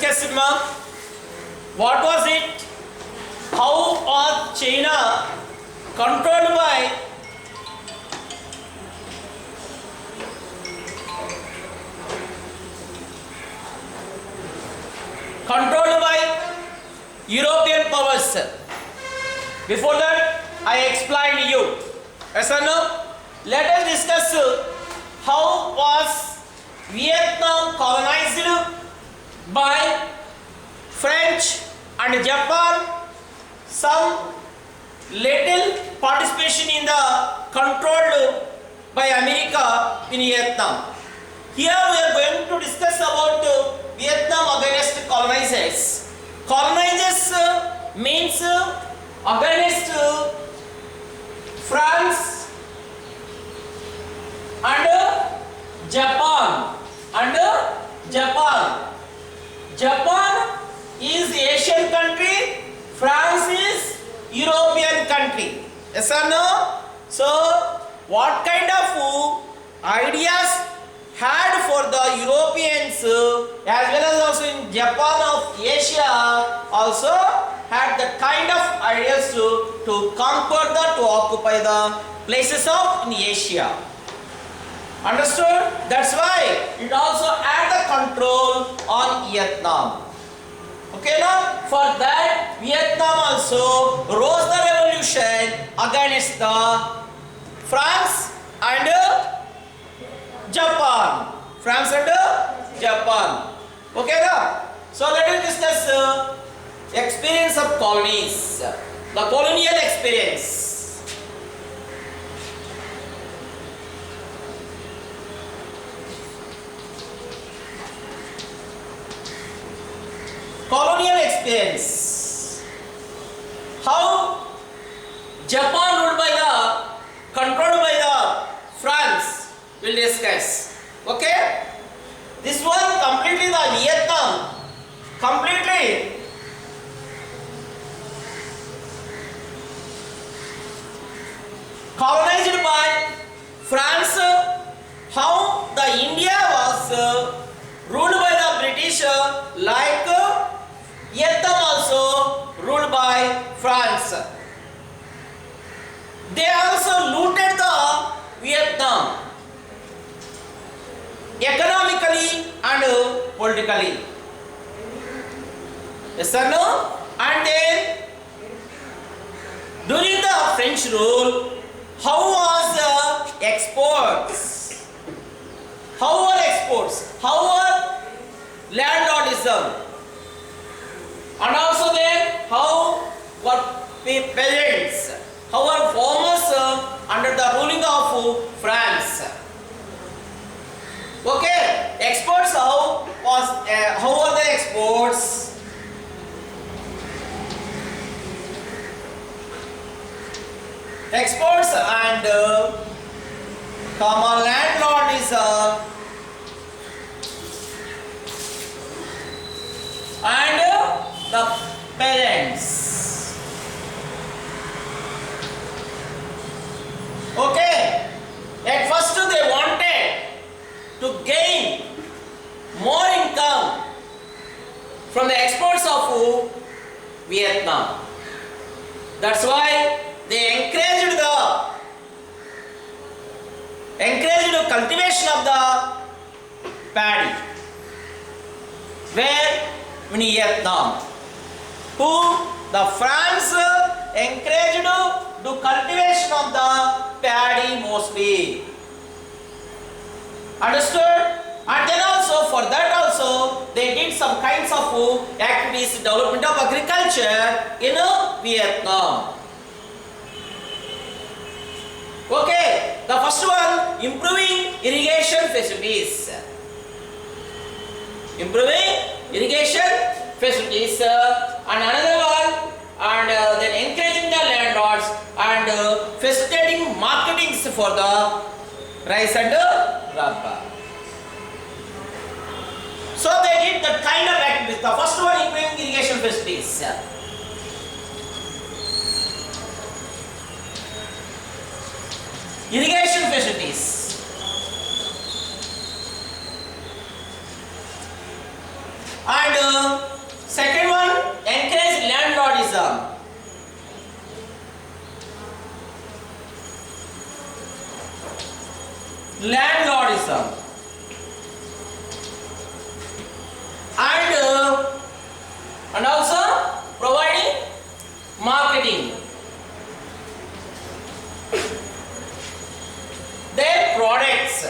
discussed, ma'am. What was it? How was China controlled by European powers? Before that, I explained you. Yes or no? Let us discuss how was Vietnam colonized by French and Japan. Some little participation in the controlled by America in Vietnam. Here we are going to discuss about Vietnam against colonizers. Colonizers means against France and Japan. Japan is Asian country, France is European country. Yes or no? So what kind of ideas had for the Europeans as well as also in Japan of Asia also had the kind of ideas to conquer to occupy the places of in Asia. Understood? That's why it also had the control on Vietnam. Okay, now for that Vietnam also rose the revolution against the France and Japan. France and Japan. Okay, now so let us discuss experience of colonies, the colonial experience. Colonial experience. How Japan ruled by the controlled by the France will discuss. Okay? This was completely the Vietnam. Completely colonized by France. How the India was ruled by the British like Vietnam also ruled by France. They also looted the Vietnam economically and politically. Yes or no? And then during the French rule, how was the exports? How were exports? How were landlordism? And also then how were peasants? How were farmers under the ruling of France? Okay, exports. How were the exports? Exports and common landlordism and the parents. Okay, at first they wanted to gain more income from the exports of Vietnam. That's why they encouraged the cultivation of the paddy. Where in Vietnam, who the France encouraged the cultivation of the paddy mostly. Understood? And then also for that also they did some kinds of activities, development of agriculture in Vietnam. Okay, the first one, improving irrigation facilities. Improving irrigation facilities and another one, and then encouraging the landlords and facilitating marketings for the rice and rubber. So they did that kind of activities. The first one, improving irrigation facilities. Irrigation facilities. And landlordism. And also providing marketing their products,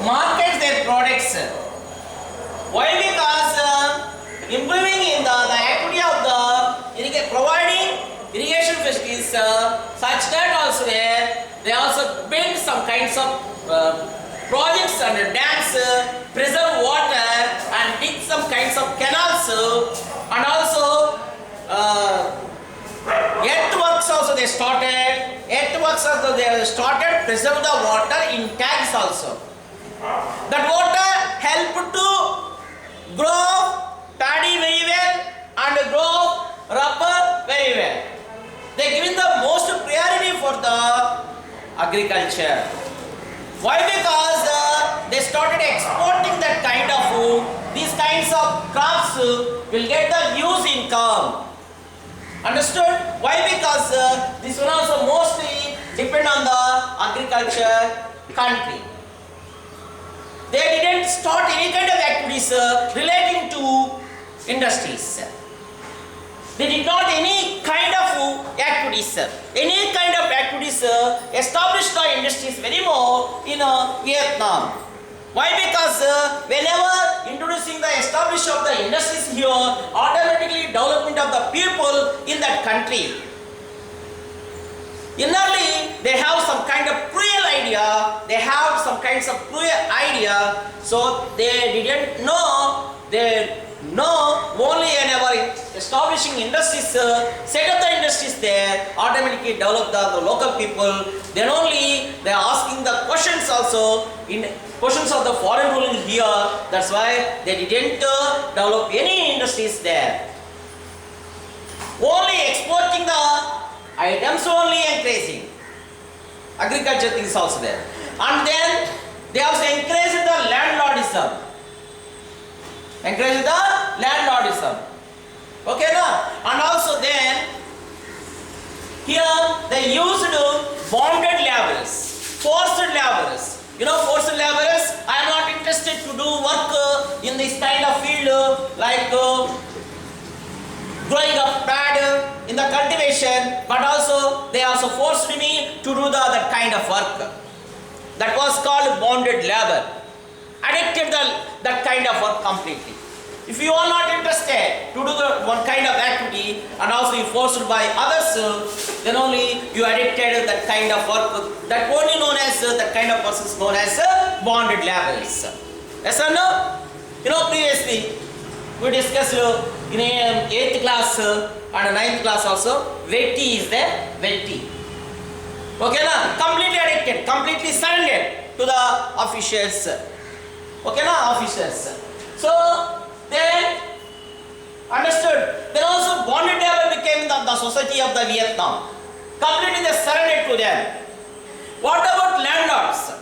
market their products. Why? Because improving in the activity of the providing irrigation facilities such that also they also build some kinds of projects and dams, preserve water and dig some kinds of canals, and also earthworks also they started. Earthworks also they started, preserve the water in tanks also. That water helped to grow paddy very well and grow rubber very well. They given the most priority for the agriculture. Why? Because they started exporting that kind of food. These kinds of crops will get the huge income. Understood? Why? Because this one also mostly depend on the agriculture country. They didn't start any kind of activities relating to industries. They did not any kind of activities, established the industries very more in Vietnam. Why? Because whenever introducing the establishment of the industries here, automatically development of the people in that country. Innerly, they have some kind of cruel idea. They have some kinds of cruel idea. So they didn't know. They know only whenever establishing industries, set up the industries there, automatically develop the local people. Then only they are asking the questions also in questions of the foreign ruling here. That's why they didn't develop any industries there. Only exporting the items only increasing. Agriculture things also there. And then they also encourage the landlordism. Okay, na? And also then here they used bonded laborers, forced laborers. You know, forced laborers, I am not interested to do work in this kind of field like growing up pad in the cultivation, but also they also forced me to do that kind of work. That was called bonded labor. Addicted that kind of work completely. If you are not interested to do the one kind of activity and also you forced by others, then only you addicted that kind of work. That only known as that kind of person is known as bonded laborers. Yes or no? You know, previously we discussed in 8th class and 9th class also, Vetti is there, Vetti. Okay, na? Completely addicted, completely surrendered to the officials. Okay, na? Officers. So, then understood. Then also bonded labor became the society of the Vietnam. Completely they surrendered to them. What about landlords?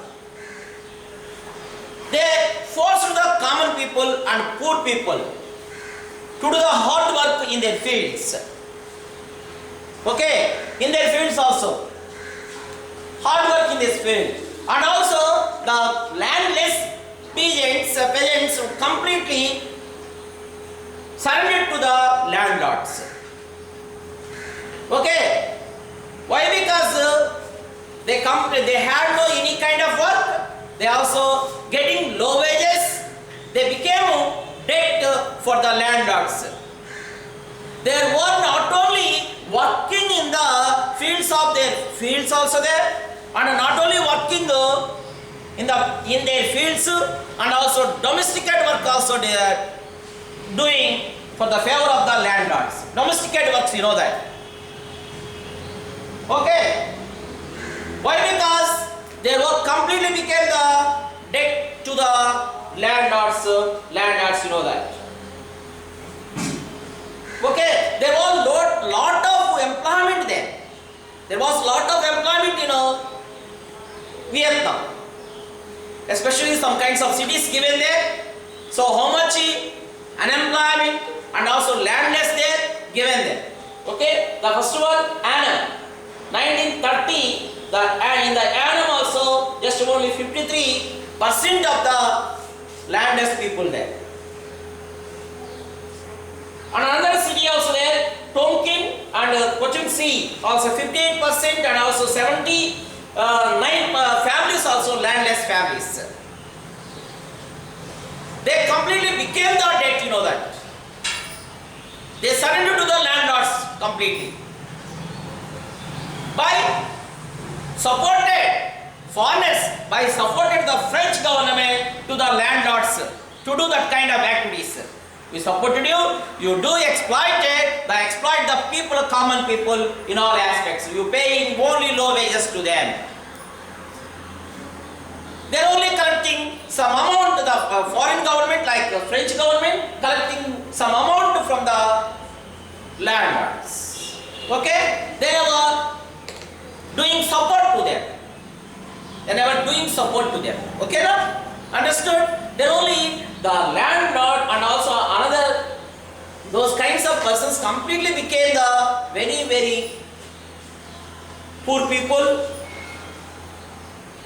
They forced the common people and poor people to do the hard work in their fields. Okay, in their fields also. Hard work in this field. And also the landless peasants completely surrendered to the landlords. Okay. Why? Because they had no any kind of work. They also getting low wages. They became debt for the landlords. They were not only working in the fields of their fields also there, and not only working in their fields, and also domesticated work also they are doing for the favor of the landlords. Domesticated works, you know that. Okay. Why? Because their work completely became the debt to the landlords. Landlords, you know that. Okay. There was lot of employment there. There was lot of employment in Vietnam. Especially some kinds of cities given there. So how much unemployment and also landless there given there. Okay, the first one, annum. 1930, in the Annam also, just only 53% of the landless people there. And another city also there, Tonkin and Cochin Sea, also 58%, and also 79 families also landless families. They completely became the debt, you know that. They surrendered to the landlords completely. By supported foreigners, by supported the French government to the landlords to do that kind of activities. We supported you, you do exploit it, they exploit the people, common people in all aspects. You pay only low wages to them. They are only collecting some amount, the foreign government like the French government collecting some amount from the landlords. Okay? They were doing support to them. They never doing support to them. Okay now? Understood? Then only the landlord and also another, those kinds of persons completely became the very, very poor people.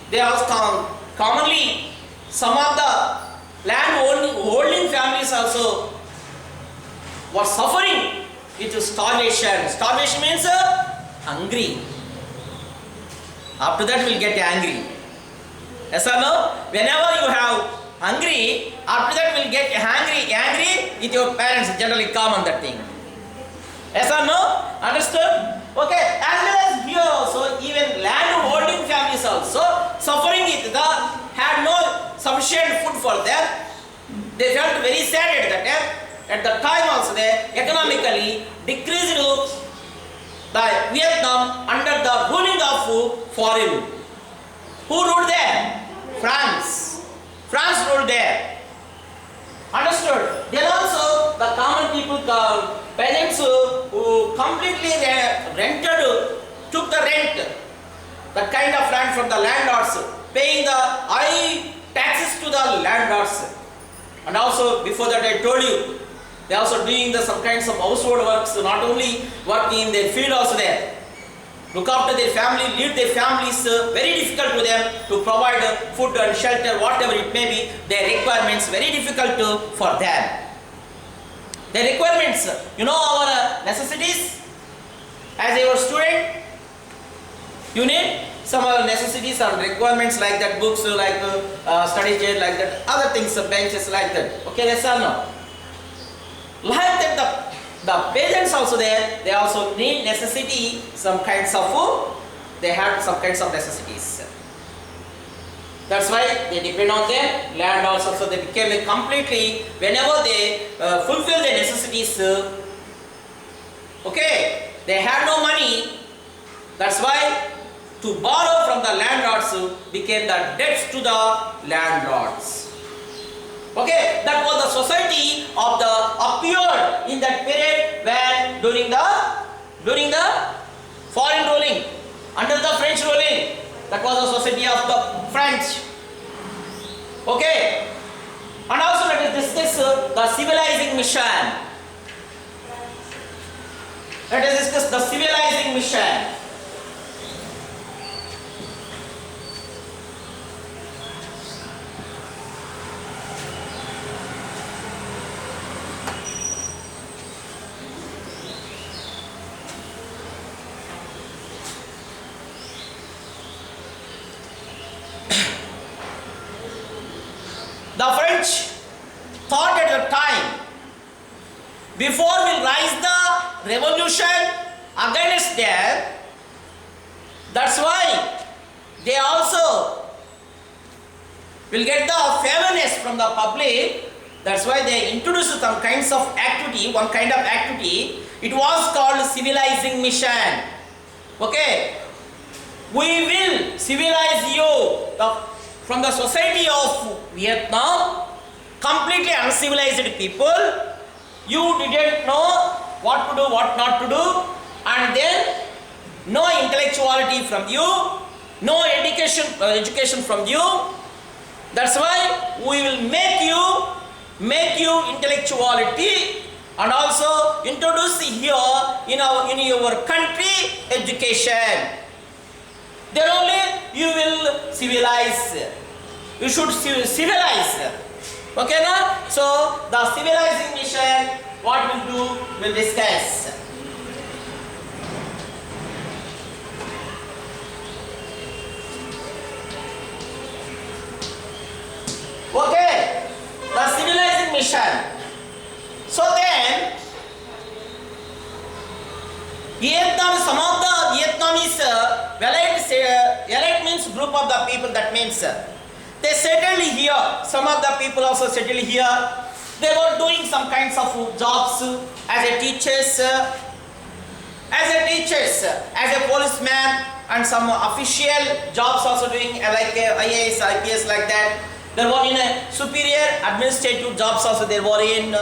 They also commonly, some of the land holding families also were suffering with starvation. Starvation means hungry. After that, we'll get angry. Yes or no? Whenever you have hungry, after that we'll get angry with your parents. Generally common that thing. Yes or no? Understood? Okay. As well as here also, even land holding families also suffering with had no sufficient food for them. They felt very sad at that time. At the time also, they economically decreased the Vietnam under the ruling of foreign. Who ruled there? France. France ruled there. Understood? Then also the common people, peasants who completely took the rent, that kind of land from the landlords, paying the high taxes to the landlords. And also before that I told you, they are also doing some kinds of household works, not only working in their field also there. Look after their family, lead their families, very difficult to them to provide food and shelter, whatever it may be, their requirements, very difficult for them. Their requirements, you know our necessities, as a student, you need some other necessities or requirements like that, books, like study chair, like that, other things, benches like that. Okay, yes or no? Like that the parents also there, they also need necessity, some kinds of food, they have some kinds of necessities. That's why they depend on them, land also, so they became completely, whenever they fulfill their necessities, okay, they have no money, that's why to borrow from the landlords became the debts to the landlords. Okay, that was the society of the appeared in that period when during the foreign ruling, under the French ruling, that was the society of the French. Okay, and also let us discuss the civilizing mission. Let us discuss the civilizing mission. The French thought at the time, before we rise the revolution against them, that's why they also will get the fairness from the public. That's why they introduced some kinds of activity, one kind of activity. It was called civilizing mission. Okay, we will civilize you from the society of Vietnam, completely uncivilized people. You didn't know what to do, what not to do, and then no intellectuality from you, no education from you. That's why we will make you intellectuality and also introduce here in your country education. Then only you will civilize. You should civilize. Okay, na? So the civilizing mission, what we'll do, we'll discuss. Okay, the civilizing mission. So then, Vietnam, some of the Vietnamese elite means group of the people, that means they settled here. Some of the people also settled here. They were doing some kinds of jobs as a teachers, as a policeman, and some official jobs also doing like IAS, IPS, like that. They were in a superior administrative jobs also they were in.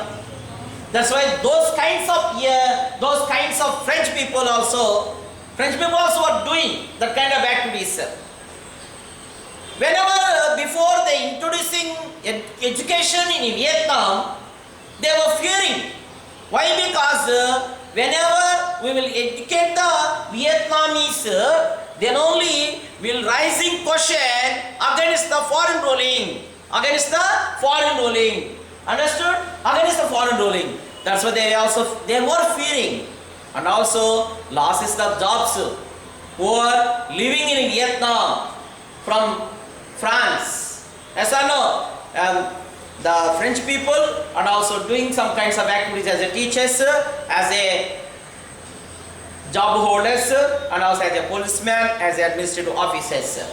That's why those kinds of French people also are doing that kind of activities. Whenever before they introducing education in Vietnam, they were fearing. Why? Because whenever we will educate the Vietnamese, then only will rising question against the foreign ruling. Understood? Against the foreign ruling. That's why they were fearing. And also losses of jobs who are living in Vietnam from France. Yes or no? The French people and also doing some kinds of activities as a teachers, as a job holders, and also as a policeman, as administrative officers.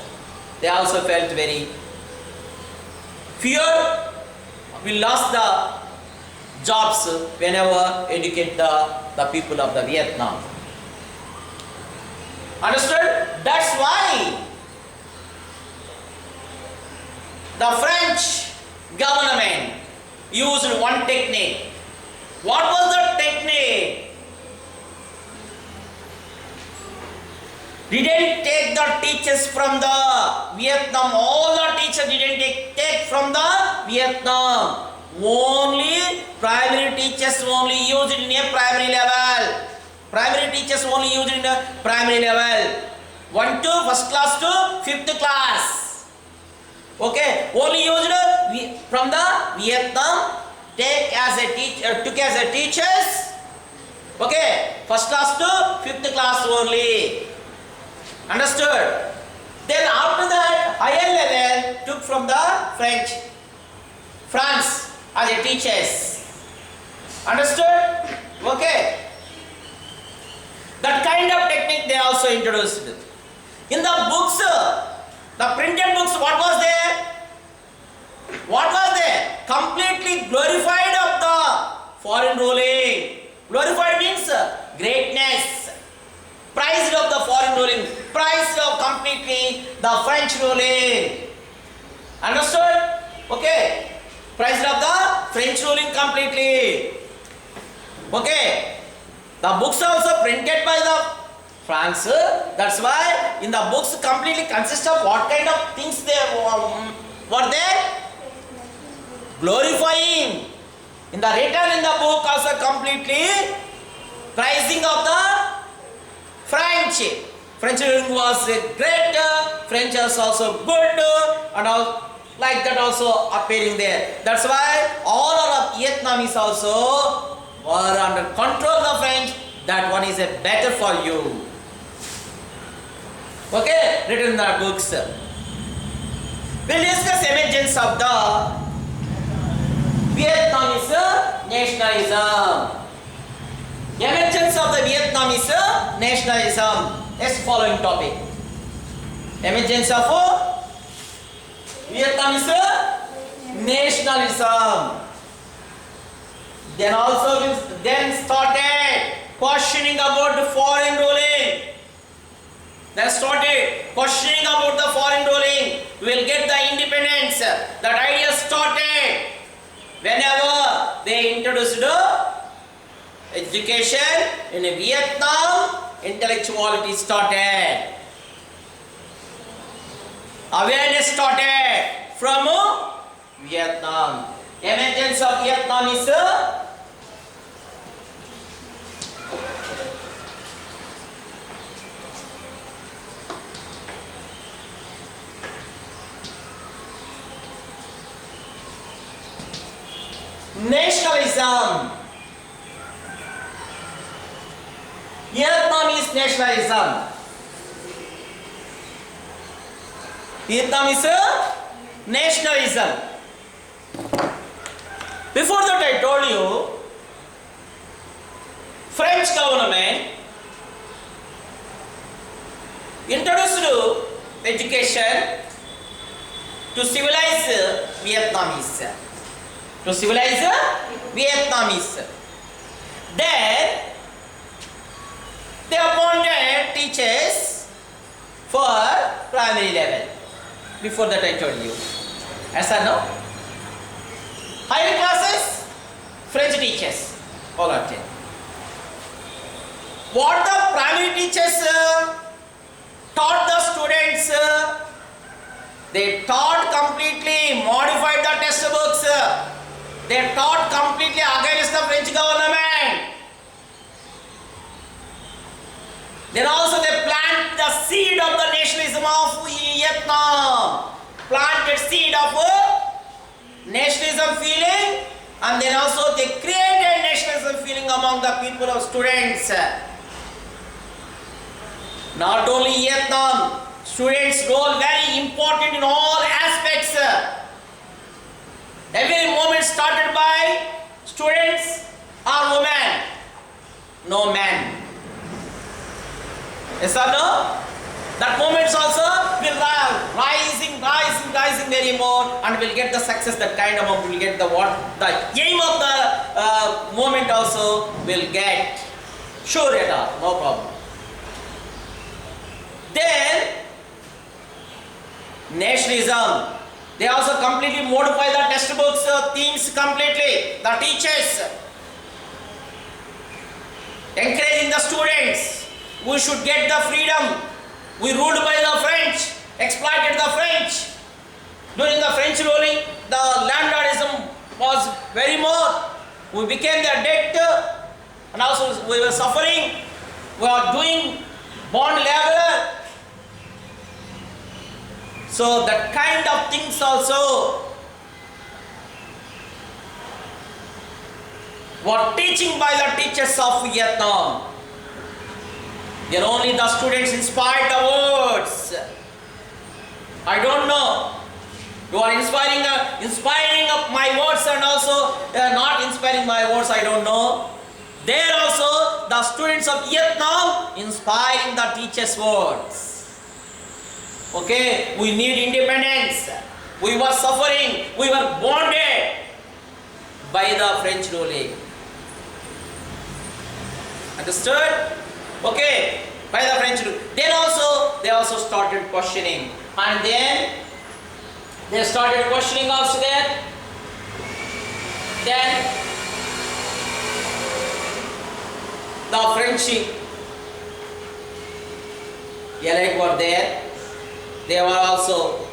They also felt very fear. We lost the jobs whenever educate the people of the Vietnam. Understood? That's why the French government used one technique. What was the technique? Didn't take the teachers from the Vietnam. All the teachers didn't take from the Vietnam. Only primary teachers only used in a primary level. Primary teachers only used in a primary level. 1 to first class to 5th class. Okay, only used from the Vietnam. Took as a teachers. Okay, first class to 5th class only. Understood? Then after that, higher level took from the France as a teachers. Understood? Okay. That kind of technique they also introduced. In the books, the printed books, what was there? What was there? Completely glorified of the foreign ruling. Glorified means greatness. Prized of the foreign ruling, prized of completely the French ruling. Understood? Okay. Prized of the French ruling completely. Okay. The books are also printed by the France. That's why in the books completely consist of what kind of things they were there? Glorifying. In the written in the book also completely prizing of the French ruling was great, French was also good, and all like that also appearing there. That's why all of Vietnamese also were under control of the French. That one is a better for you. Okay, written in the books. We'll discuss emergence of the Vietnamese nationalism. Emergence of the Vietnamese nationalism. Next following topic. Emergence of Vietnamese nationalism. Then started questioning about the foreign ruling. Then started questioning about the foreign ruling. We will get the independence. That idea started whenever they introduced education in Vietnam. Intellectuality started. Awareness started from Vietnam. Emergence of Vietnam is nationalism. Vietnamese nationalism. Vietnamese nationalism. Before that I told you, French government introduced education to civilize Vietnamese. To civilize Vietnamese. Then they appointed teachers for primary level. Before that I told you. Yes or no? Higher classes, French teachers. All are there. What the primary teachers taught the students, they taught completely, modified the textbooks. They taught completely against the French government. Then also they planted the seed of the nationalism of Vietnam. Planted seed of nationalism feeling, and then also they created nationalism feeling among the people of students. Not only Vietnam, students' role very important in all aspects. Every moment started by students or women, no man. Yes or no? That moments also will rising very more, and will get the success. That kind of will get the aim of the moment also will get. Sure at all, no problem. Then nationalism. They also completely modify the textbooks, themes completely. The teachers encouraging the students. We should get the freedom. We ruled by the French, exploited the French. During the French ruling, the landlordism was very more. We became their debt, and also we were suffering. We are doing bond labor. So that kind of things also were teaching by the teachers of Vietnam. Then only the students inspired the words. I don't know. You are inspiring of my words, and also not inspiring my words, I don't know. There also the students of Vietnam inspiring the teachers' words. Okay, we need independence. We were suffering. We were bonded by the French ruling. Understood? Okay, by the French rule. Then also they also started questioning, and then they started questioning also there. Then the French elite were there. They were also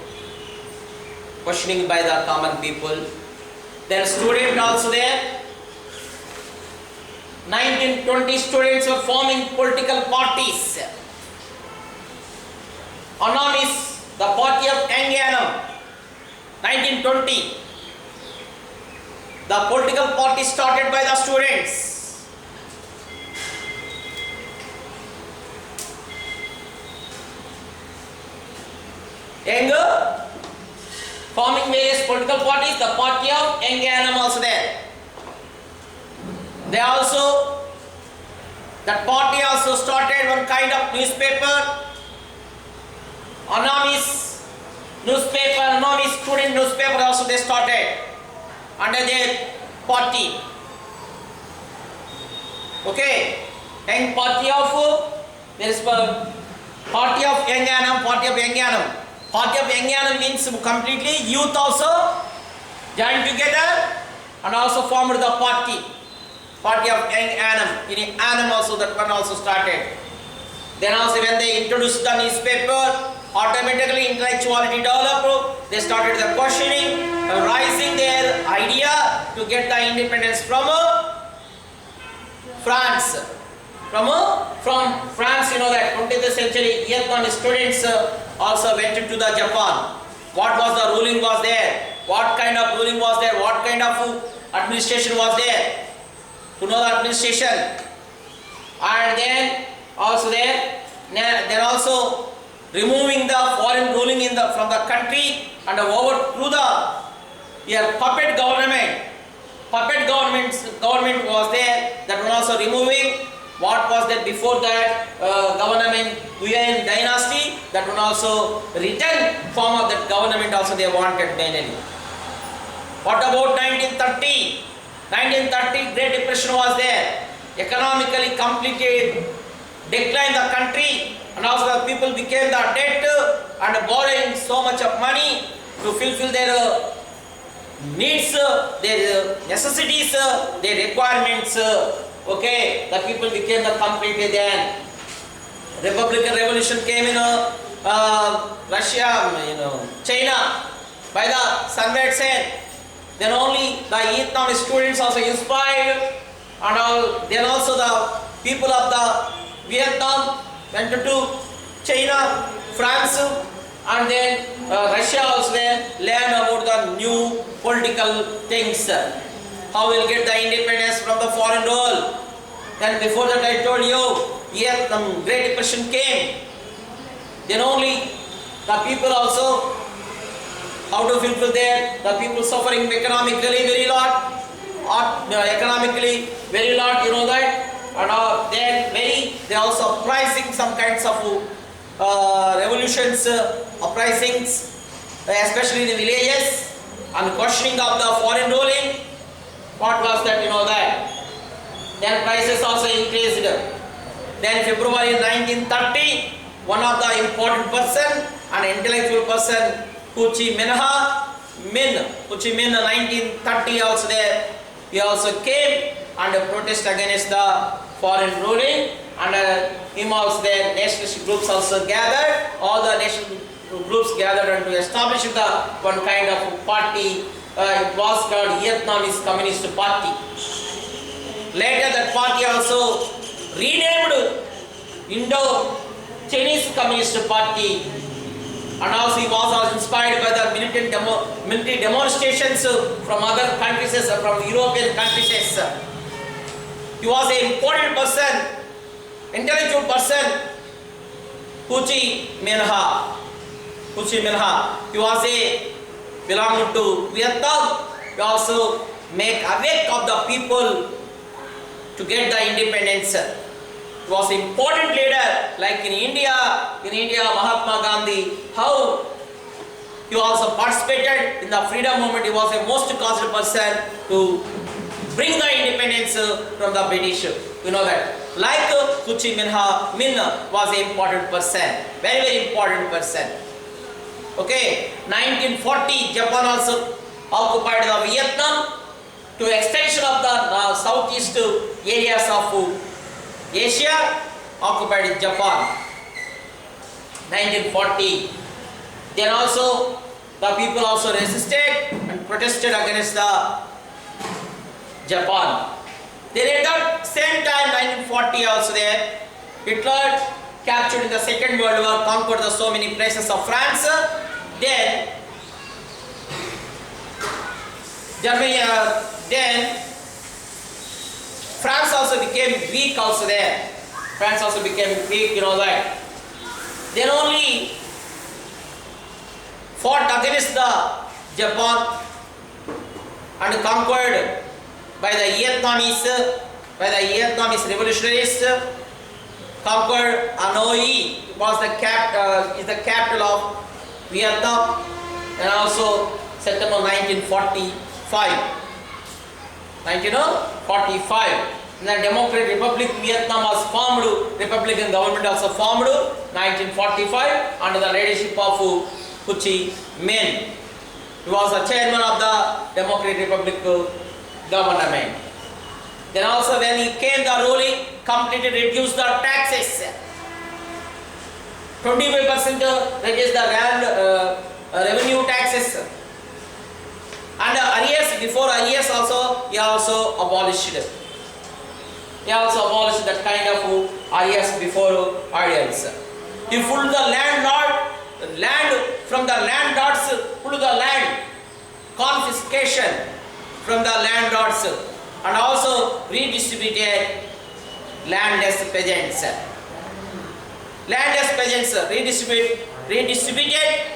questioning by the common people. Then students also there. 1920 students were forming political parties. Anonymous, the party of Anh Anh. 1920. The political party started by the students. Anh forming various political parties, the party of Anh Anh also there. They also, that party also started one kind of newspaper, anonymous newspaper, anonymous student newspaper also they started under their party. Okay, and party of, there is party of Anh Anh, party of Anh Anh. Party of Anh Anh means completely youth also joined together and also formed the party. Party of Anh Anh. In Annam also that one also started. Then also when they introduced the newspaper, automatically intellectuality developed. They started the questioning, rising their idea to get the independence from France. From France, you know that 20th century Vietnamese students also went into the Japan. What was the ruling was there? What kind of ruling was there? What kind of administration was there. To know the administration. And then also then also removing the foreign ruling from the country and overthrew the puppet government. Puppet government was there. That one also removing what was there before that government Yuan dynasty. That one also written form of that government also they wanted mainly. What about 1930? 1930 Great Depression was there. Economically completely declined the country, and also the people became the debt and borrowing so much of money to fulfill their needs, their necessities, their requirements. Okay, the people became the completely then. Republican revolution came in Russia, China by the Sun Yat-sen. Then only the Vietnamese students also inspired, and then also the people of the Vietnam went to China, France, and then Russia also then learned about the new political things. How we'll get the independence from the foreign rule. Then before that I told you, Vietnam Great Depression came. Then only the people also, how to fulfill there, the people suffering economically very lot, economically very lot, you know that, and they also uprising some kinds of revolutions, uprisings, especially in the villages, and questioning of the foreign ruling. What was that, you know that? Then prices also increased. Then February 1930, one of the important person, an intellectual person, Ho Chi Minh 1930 also there. He also came and protest against the foreign ruling, and him also there. Nationalist groups also gathered. All the national groups gathered and to establish the one kind of party. It was called Vietnamese Communist Party. Later that party also renamed Indo-Chinese Communist Party, and also he was also inspired by the military demonstrations from other countries, from European countries. He was an important person, intellectual person, Ho Chi Minh. He was belonged to Vietnam. He also make awake of the people to get the independence. He was an important leader, like in India, Mahatma Gandhi, how he also participated in the freedom movement. He was a most caused person to bring the independence from the British. You know that. Like Ho Chi Minh was an important person, very, very important person. Okay, 1940, Japan also occupied the Vietnam to extension of the southeast areas of Asia, occupied Japan. 1940. Then also the people also resisted and protested against the Japan. Then at that same time, 1940 also there, Hitler captured in the Second World War, conquered the so many places of France. Then Germany, then France also became weak also there. France also became weak, you know that. Then only fought against the Japan and conquered by the Vietnamese revolutionaries. Conquered Hanoi, was the capital of Vietnam, and also September 1945. 1945. And the Democratic Republic Vietnam was formed, Republican government also formed 1945 under the leadership of Ho Chi Minh. He was the chairman of the Democratic Republic government. Then also when he came the ruling, completely reduced the taxes. 25% reduced the land revenue taxes. And before arrears also, he also abolished. He also abolished that kind of arrears before arrears. He pulled the land from the landlords, pulled the land confiscation from the landlords and also redistributed landless peasants. Landless peasants redistributed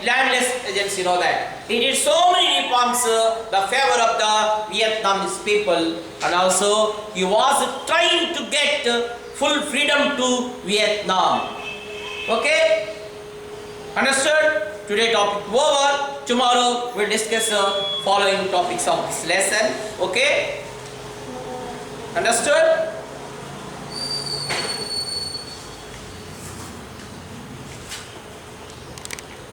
landless peasants, you know that. He did so many reforms the favor of the Vietnamese people, and also he was trying to get full freedom to Vietnam. Okay? Understood? Today topic over. Tomorrow we'll discuss following topics of this lesson. Okay? Understood?